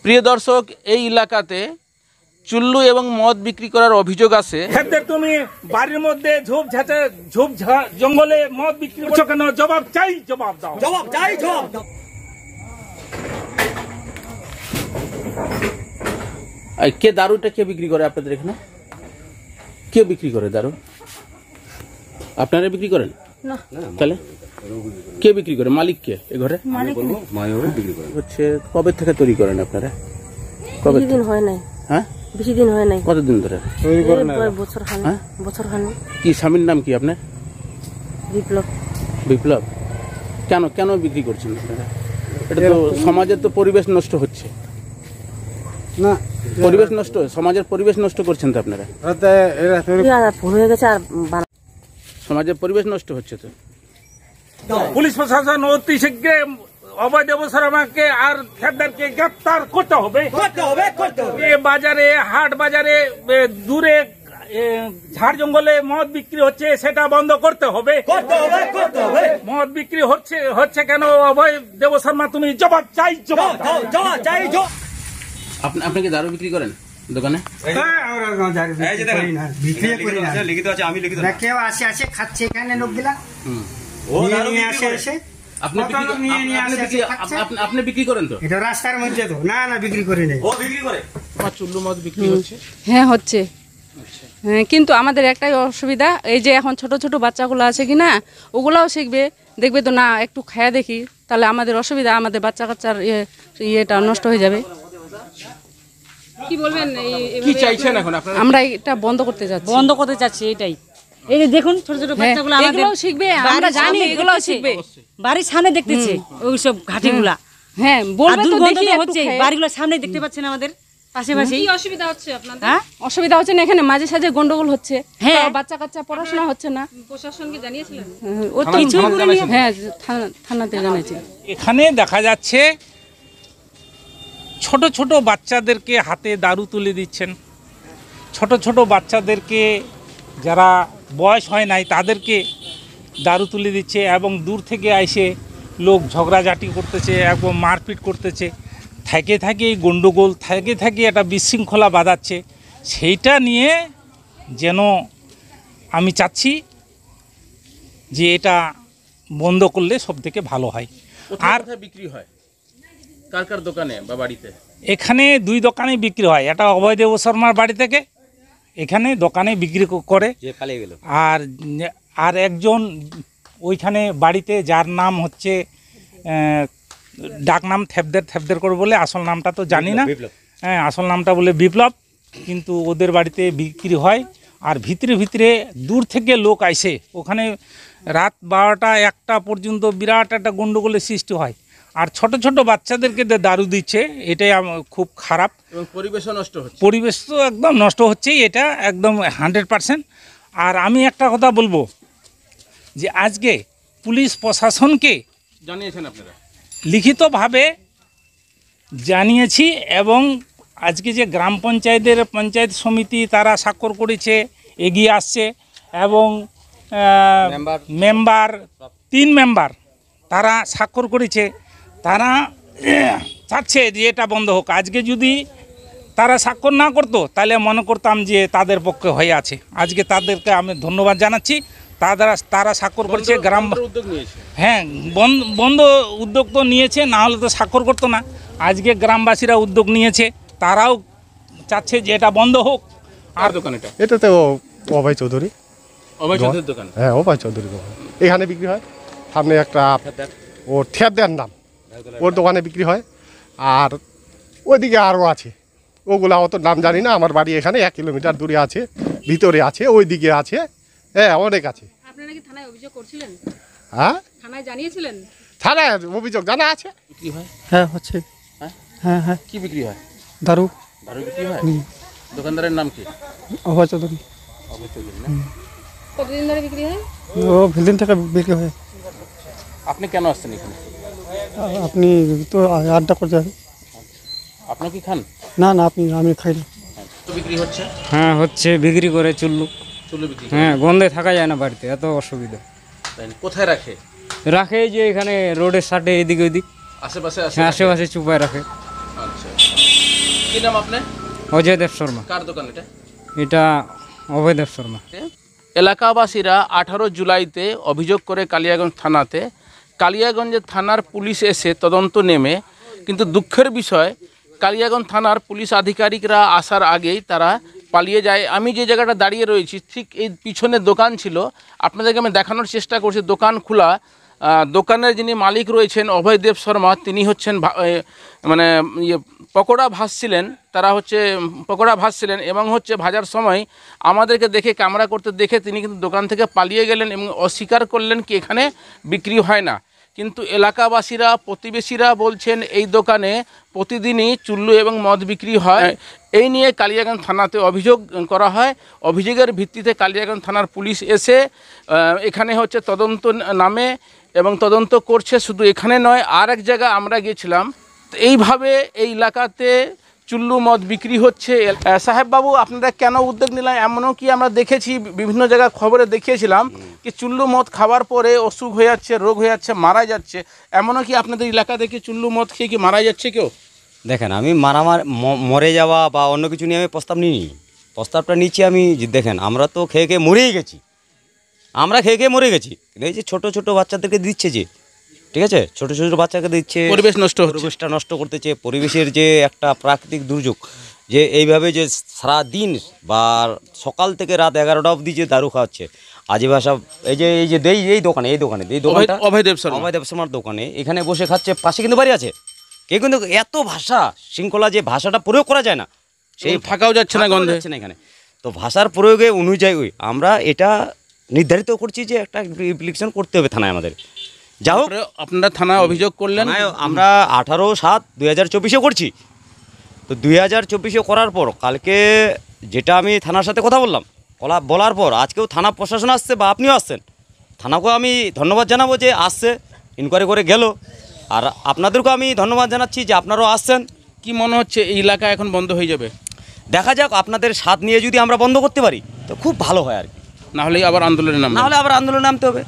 প্রিয় দর্শক, এই এলাকাতে চুল্লু এবং মদ বিক্রি করার অভিযোগ আছে। তুমি বাড়ির মধ্যে ঝোপ জঙ্গলে মদ বিক্রি করছো কেন? জবাব চাই, জবাব দাও, জবাব চাই, জবাব দাও। কে দারুটা কে বিক্রি করে আপনাদের এখানে? কে বিক্রি করে দারু? আপনারা বিক্রি করেন না? তাহলে কে বিক্রি করে? মালিক কে এ ঘরে? হচ্ছে কবে থেকে তৈরি করেন আপনারা? কবে? দিন হয় নাই। হ্যাঁ, বেশি দিন হয় নাই। কতদিন ধরে? বছর খানি। কি স্বামীর নাম কি আপনার? বিপ্লব। বিপ্লব। কেন কেন বিক্রি করছেন আপনারা? এটা তো সমাজের তো পরিবেশ নষ্ট হচ্ছে না? পরিবেশ নষ্ট, সমাজের পরিবেশ নষ্ট করছেন তো আপনারা। হয়ে গেছে আর সমাজের পরিবেশ নষ্ট হচ্ছে তো। পুলিশ প্রশাসন অতি শীঘ্র অবৈধ শর্মাকে আর খেদারকে গ্রেফতার করতে হবে। বাজারে, হাট বাজারে, দূরে ঝাড় জঙ্গলে মদ বিক্রি হচ্ছে, সেটা বন্ধ করতে হবে। মদ বিক্রি হচ্ছে কেন? অভয় দেব শর্মা, তুমি জবাব চাই, জবাব চাই। আপনি কি দারু বিক্রি করেন দোকানে? আপনি বিক্রি করেন তো? এটা রাস্তার মধ্যে তো? না না, বিক্রি করি নাই। ও বিক্রি করে? চুল্লু মদ বিক্রি হচ্ছে? হ্যাঁ হচ্ছে। হ্যাঁ, কিন্তু আমাদের একটাই অসুবিধা, এই যে এখন ছোট ছোট বাচ্চাগুলো আছে কি না, ওগুলাও শিখবে, দেখবে তো না একটু খায়া দেখি, তাহলে আমাদের অসুবিধা, আমাদের বাচ্চা কাচ্চার ইয়েটা নষ্ট হয়ে যাবে। কি বলবেন? কি চাইছেন এখন আপনারা? আমরা এটা বন্ধ করতে চাচ্ছি, এটাই। এই যে দেখুন ছোট ছোট বাচ্চাগুলো এগুলোও শিখবে, আমরা জানি এগুলোও শিখবে, বাড়ির সামনে দেখতেছে ওইসব ঘাটিগুলা। হ্যাঁ, বলবে তো, দেখি হচ্ছে বাড়িগুলোর সামনে দেখতে পাচ্ছেন আমাদের পাশাপাশি। কি অসুবিধা হচ্ছে আপনাদের? হ্যাঁ, অসুবিধা হচ্ছে না, এখানে মাঝে সাঝে গন্ডগোল হচ্ছে। হ্যাঁ, বাচ্চা কাচ্চা পড়াশোনা হচ্ছে না। প্রশাসনকে জানিয়েছিলেন? ও তো কিছুই করেনি। হ্যাঁ, থানাতে জানিয়েছি। এখানে দেখা যাচ্ছে ছোট ছোট বাচ্চাদেরকে হাতে দারু তুলে দিচ্ছেন, ছোট ছোট বাচ্চাদেরকে, যারা বয়স হয় নাই তাদেরকে দারু তুলে দিচ্ছে, এবং দূর থেকে এসে লোক ঝগড়াঝাটি করতেছে এবং মারপিট করতেছে, থাকে এই গণ্ডগোল, থাকে একটা বিশৃঙ্খলা বাঁধাচ্ছে। সেইটা নিয়ে যেন আমি চাচ্ছি যে এটা বন্ধ করলে সব থেকে ভালো হয়। আর বিক্রি হয় কার দোকানে বা বাড়িতে? এখানে দুই দোকানে বিক্রি হয়, এটা অভয় দেব শর্মার বাড়ি থেকে এখানে দোকানে বিক্রি করে, আর একজন ওইখানে বাড়িতে, যার নাম হচ্ছে ডাক নাম থেবদের করে বলে, আসল নামটা তো জানি না। হ্যাঁ, আসল নামটা বলে বিপ্লব, কিন্তু ওদের বাড়িতে বিক্রি হয়। আর ভিতরে দূর থেকে লোক আসে, ওখানে রাত 12টা 1টা পর্যন্ত বিরাট একটা গন্ডগোলের সৃষ্টি হয়। আর ছোট ছোট বাচ্চাদেরকে দারু দিচ্ছে, এটাই খুব খারাপ, এবং পরিবেশও নষ্ট হচ্ছে। পরিবেশ তো একদম নষ্ট হচ্ছেই, এটা একদম 100%। আর আমি একটা কথা বলবো, যে আজকে পুলিশ প্রশাসনকে জানিয়েছেন আপনারা? লিখিতভাবে জানিয়েছি, এবং আজকে যে গ্রাম পঞ্চায়েত সমিতি তারা স্বাক্ষর করেছে, এগিয়ে আসছে, এবং মেম্বার 3 মেম্বার তারা স্বাক্ষর করেছে, তারা চাচ্ছে যে এটা বন্ধ হোক। আজকে যদি তারা স্বাক্ষর না করতো, তাহলে মনে করতাম যে তাদের পক্ষে হয়ে আছে। আজকে তাদেরকে আমি ধন্যবাদ জানাচ্ছি, তারা স্বাক্ষর করেছে। গ্রাম উদ্যোগ নিয়েছে। হ্যাঁ, বন্ধ উদ্যোগ তো নিয়েছে, না হলে তো স্বাক্ষর করতো না। আজকে গ্রামবাসীরা উদ্যোগ নিয়েছে, তারাও চাচ্ছে যে এটা বন্ধ হোক। আর দোকান এটা তো অভয় চৌধুরী দোকান। হ্যাঁ, অভয় চৌধুরী দোকান, এখানে বিক্রি হয়। সামনে একটা ও ঠেবদার নাম, ওর দোকানে বিক্রি হয়। আর ওইদিকে আরও আছে, ওগুলা অত নাম জানি না। আমার বাড়ি এখানে 1 কিলোমিটার দূরে আছে, ভিতরে আছে, ওইদিকে আছে। হ্যাঁ, অনেক আছে। আপনারা কি থানায় অভিযোগ করছিলেন? হ্যাঁ, থানায় জানিয়েছিলেন? থানায় অভিযোগ জানা আছে। বিক্রি হয়? হ্যাঁ হচ্ছে। হ্যাঁ কি বিক্রি হয়? দারু বিক্রি হয়। দোকানদারের নাম কি? অভয় চৌধুরী। কতদিন ধরে বিক্রি হয়? ও ভিলদিন থেকে বিক্রি হয়। আপনি কেন আসছেন এখানে? আপনি তো আড্ডা করতে যাবেন। আপনি কি খান? না না, আমি খাই না। তো বিক্রি হচ্ছে? হ্যাঁ হচ্ছে, বিক্রি করে চুল্লু বিক্রি। হ্যাঁ, গন্ধে থাকা যায় না বাড়িতে, এত অসুবিধা। কোথায় রাখে? যে এখানে রোডের সাইডে, এদিক ওইদিক, আশেপাশে আশেপাশে চুপায় রাখে। আচ্ছা। কি নাম আপনার? অজয়দেব শর্মা। কার দোকান এটা? এটা অভয়দেব শর্মা। এলাকাবাসীরা 18 জুলাইতে অভিযোগ করে কালিয়াগঞ্জ থানাতে। কালিয়াগঞ্জের থানার পুলিশ এসে তদন্ত নেমে, কিন্তু দুঃখের বিষয় কালিয়াগঞ্জ থানার পুলিশ আধিকারিকরা আসার আগেই তারা পালিয়ে যায়। আমি যে জায়গাটা দাঁড়িয়ে রয়েছি ঠিক এই পিছনে দোকান ছিল, আপনাদেরকে আমি দেখানোর চেষ্টা করছি। দোকান খোলা, দোকানের যিনি মালিক রয়েছেন অভয়দেব শর্মা, তিনি হচ্ছেন মানে পকোড়া ভাজছিলেন। তারা হচ্ছে পকোড়া ভাজছিলেন এবং হচ্ছে ভাজার সময় আমাদেরকে দেখে, ক্যামেরা করতে দেখে তিনি কিন্তু দোকান থেকে পালিয়ে গেলেন এবং অস্বীকার করলেন কি এখানে বিক্রি হয় না। কিন্তু এলাকাবাসীরা, প্রতিবেশীরা বলছেন এই দোকানে প্রতিদিনই চুল্লু এবং মদ বিক্রি হয়। এই নিয়ে কালিয়াগঞ্জ থানাতে অভিযোগ করা হয়। অভিযোগের ভিত্তিতে কালিয়াগঞ্জ থানার পুলিশ এসে এখানে হচ্ছে তদন্ত নামে এবং তদন্ত করছে। শুধু এখানে নয়, আর এক জায়গায় আমরা গিয়েছিলাম। এইভাবে এই এলাকাতে চুল্লু মদ বিক্রি হচ্ছে। সাহেব বাবু, আপনারা কেন উদ্যোগ নিলেন? এমনও কি আমরা দেখেছি, বিভিন্ন জায়গায় খবরে দেখিয়েছিলাম কি চুল্লু মদ খাওয়ার পরে অসুখ হয়ে যাচ্ছে, রোগ হয়ে যাচ্ছে, মারা যাচ্ছে। এমনও কি আপনাদের এলাকা থেকে চুল্লু মদ খেয়ে কি মারা যাচ্ছে কেউ? দেখেন, আমি মরে যাওয়া বা অন্য কিছু নিয়ে আমি প্রস্তাব নিইনি। প্রস্তাবটা নিচ্ছি আমি, দেখেন আমরা তো খেয়ে খেয়ে মরেই গেছি, আমরা খেয়ে খেয়ে মরে গেছি। এই যে ছোটো ছোটো বাচ্চাদেরকে দিচ্ছে, যে ঠিক আছে ছোটো ছোটো বাচ্চাকে দিচ্ছে, পরিবেশ নষ্ট হচ্ছে, পরিবেশটা নষ্ট করতেছে। পরিবেশের যে একটা প্রাকৃতিক দুর্যোগ, যে এইভাবে যে সারাদিন বা সকাল থেকে রাত 11টা অবধি যে দারু খাওয়াচ্ছে আজে ভাষা। এই দোকানটা অভয়দেব শর্মার দোকানে এখানে বসে খাচ্ছে, পাশে কিন্তু বাড়ি আছে। কেউ কিন্তু এত ভাষা শৃঙ্খলা, যে ভাষাটা প্রয়োগ করা যায় না, সেই থাকাও যাচ্ছে না, গন্ধ যাচ্ছে না এখানে। তো ভাষার প্রয়োগে অনুযায়ী আমরা এটা নির্ধারিত করছি যে একটা অ্যাপ্লিকেশন করতে হবে থানায় আমাদের। যা হোক, আপনারা থানায় অভিযোগ করলেন। আমরা 18/7/2024 করছি। তো 2024 করার পর কালকে যেটা আমি থানার সাথে কথা বলার পর আজকেও থানা প্রশাসন আসছে বা আপনিও আসছেন। থানাকেও আমি ধন্যবাদ জানাবো যে আসছে, ইনকোয়ারি করে গেল। আর আপনাদেরকেও আমি ধন্যবাদ জানাচ্ছি যে আপনারাও আসছেন। কি মনে হচ্ছে এই এলাকা এখন বন্ধ হয়ে যাবে? দেখা যাক, আপনাদের সাথ নিয়ে যদি আমরা বন্ধ করতে পারি তো খুব ভালো হয় আর কি। না হলে আবার আন্দোলনে নামতে হবে।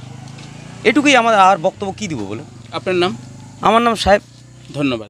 এটুকুই আমার আর বক্তব্য কী দিব বলে। আপনার নাম? আমার নাম সাহেব। ধন্যবাদ।